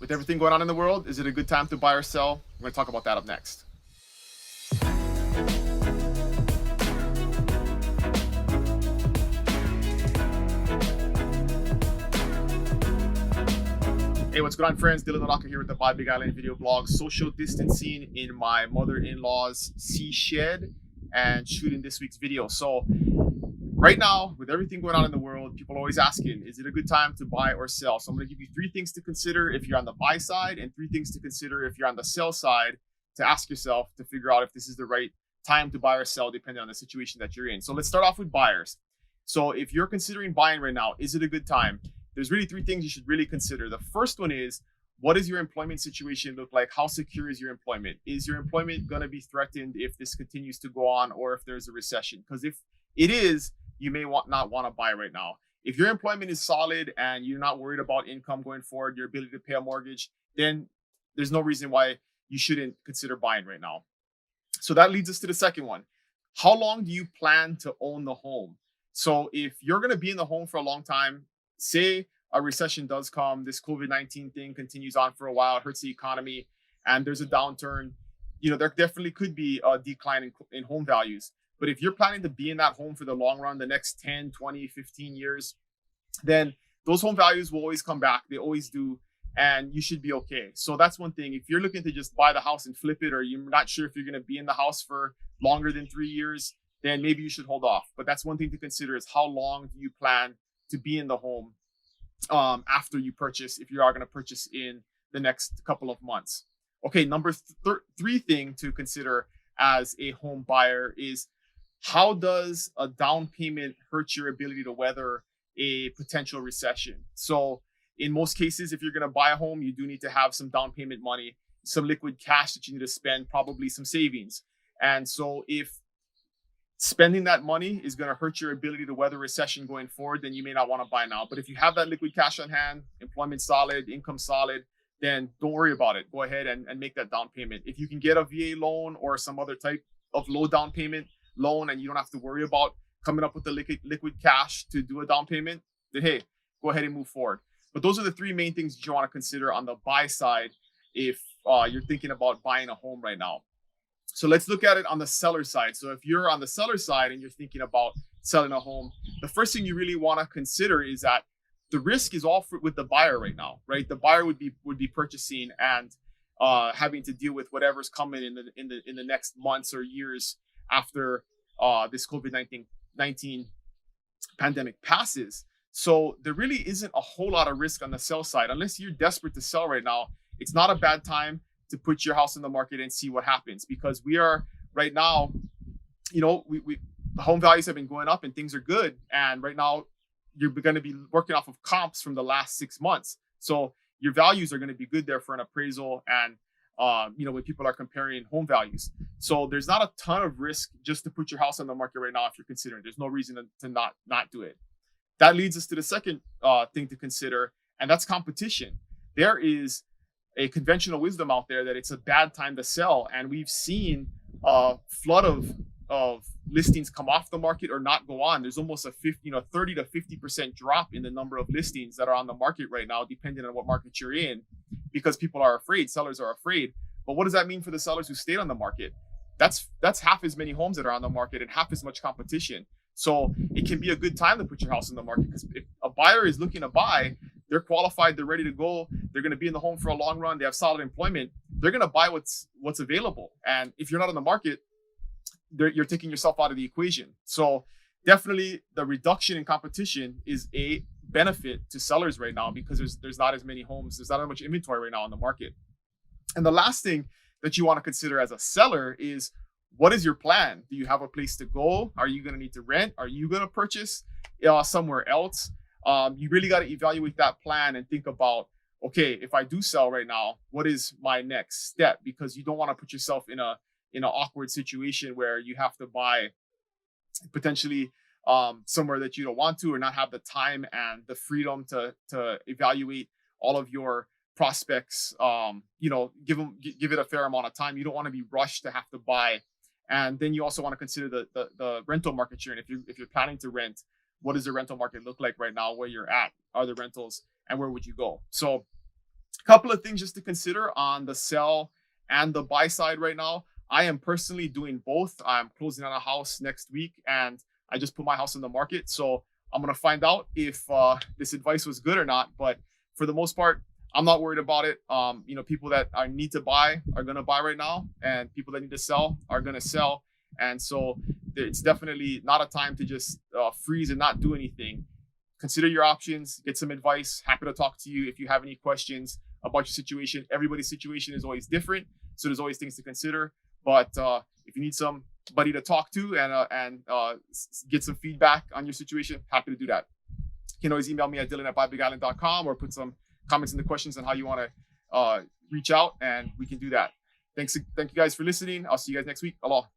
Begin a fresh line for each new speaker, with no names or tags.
With everything going on in the world, is it a good time to buy or sell? We're going to talk about that up next. Hey, what's going on, friends? Dylan Nalaka here with the Buy Big Island video blog. Social distancing in my mother-in-law's sea shed and shooting this week's video. So right now, with everything going on in the world, people are always asking, is it a good time to buy or sell? So I'm going to give you 3 things to consider if you're on the buy side and 3 things to consider if you're on the sell side to ask yourself to figure out if this is the right time to buy or sell depending on the situation that you're in. So let's start off with buyers. So if you're considering buying right now, is it a good time? There's really 3 things you should really consider. The first one is, what does your employment situation look like? How secure is your employment? Is your employment going to be threatened if this continues to go on or if there's a recession? Because if it is, you may not want to buy right now. If your employment is solid and you're not worried about income going forward, your ability to pay a mortgage, then there's no reason why you shouldn't consider buying right now. So that leads us to the second one. How long do you plan to own the home? So if you're going to be in the home for a long time, say a recession does come, this COVID-19 thing continues on for a while, it hurts the economy, and there's a downturn, there definitely could be a decline in home values. But if you're planning to be in that home for the long run, the next 10, 20, 15 years, then those home values will always come back. They always do. And you should be okay. So that's one thing. If you're looking to just buy the house and flip it, or you're not sure if you're going to be in the house for longer than 3 years, then maybe you should hold off. But that's one thing to consider, is how long do you plan to be in the home after you purchase, if you are going to purchase in the next couple of months. Okay, number 3 thing to consider as a home buyer is, how does a down payment hurt your ability to weather a potential recession? So in most cases, if you're going to buy a home, you do need to have some down payment money, some liquid cash that you need to spend, probably some savings. And so if spending that money is going to hurt your ability to weather recession going forward, then you may not want to buy now. But if you have that liquid cash on hand, employment solid, income solid, then don't worry about it. Go ahead and make that down payment. If you can get a VA loan or some other type of low down payment loan, and you don't have to worry about coming up with the liquid cash to do a down payment, then hey, go ahead and move forward. But those are the 3 main things that you want to consider on the buy side if you're thinking about buying a home right now. So let's look at it on the seller side. So if you're on the seller side and you're thinking about selling a home, the first thing you really want to consider is that the risk is all with the buyer right now, right? The buyer would be purchasing and having to deal with whatever's coming in the next months or years after this COVID-19 pandemic passes. So there really isn't a whole lot of risk on the sell side. Unless you're desperate to sell right now, it's not a bad time to put your house in the market and see what happens, because we are right now, we home values have been going up and things are good. And right now you're going to be working off of comps from the last 6 months. So your values are going to be good there for an appraisal and, when people are comparing home values. So there's not a ton of risk just to put your house on the market right now if you're considering. There's no reason to not do it. That leads us to the second thing to consider, and that's competition. There is a conventional wisdom out there that it's a bad time to sell, and we've seen a flood of listings come off the market or not go on. There's almost a 30 to 50% drop in the number of listings that are on the market right now, depending on what market you're in, because people are afraid, sellers are afraid. But what does that mean for the sellers who stayed on the market? That's half as many homes that are on the market and half as much competition. So it can be a good time to put your house in the market, because if a buyer is looking to buy, they're qualified, they're ready to go, they're going to be in the home for a long run, they have solid employment, they're going to buy what's available. And if you're not on the market, you're taking yourself out of the equation. So definitely the reduction in competition is a benefit to sellers right now, because there's not as many homes, there's not as much inventory right now on the market. And the last thing that you want to consider as a seller is, what is your plan? Do you have a place to go? Are you going to need to rent? Are you going to purchase somewhere else? You really got to evaluate that plan and think about, okay, if I do sell right now, what is my next step? Because you don't want to put yourself in an awkward situation where you have to buy potentially somewhere that you don't want to, or not have the time and the freedom to evaluate all of your prospects. Give it a fair amount of time. You don't want to be rushed to have to buy. And then you also want to consider the rental market you're in. If you're planning to rent, what does the rental market look like right now? Where you're at, are the rentals, and where would you go? So couple of things just to consider on the sell and the buy side right now. I am personally doing both. I'm closing on a house next week, and I just put my house on the market. So I'm gonna find out if this advice was good or not. But for the most part, I'm not worried about it. People that I need to buy are gonna buy right now, and people that need to sell are gonna sell. And so it's definitely not a time to just freeze and not do anything. Consider your options, get some advice. Happy to talk to you if you have any questions about your situation. Everybody's situation is always different, so there's always things to consider. But if you need somebody to talk to and get some feedback on your situation, happy to do that. You can always email me at dylan@buybigisland.com or put some comments in the questions on how you want to reach out, and we can do that. Thank you guys for listening. I'll see you guys next week. Aloha.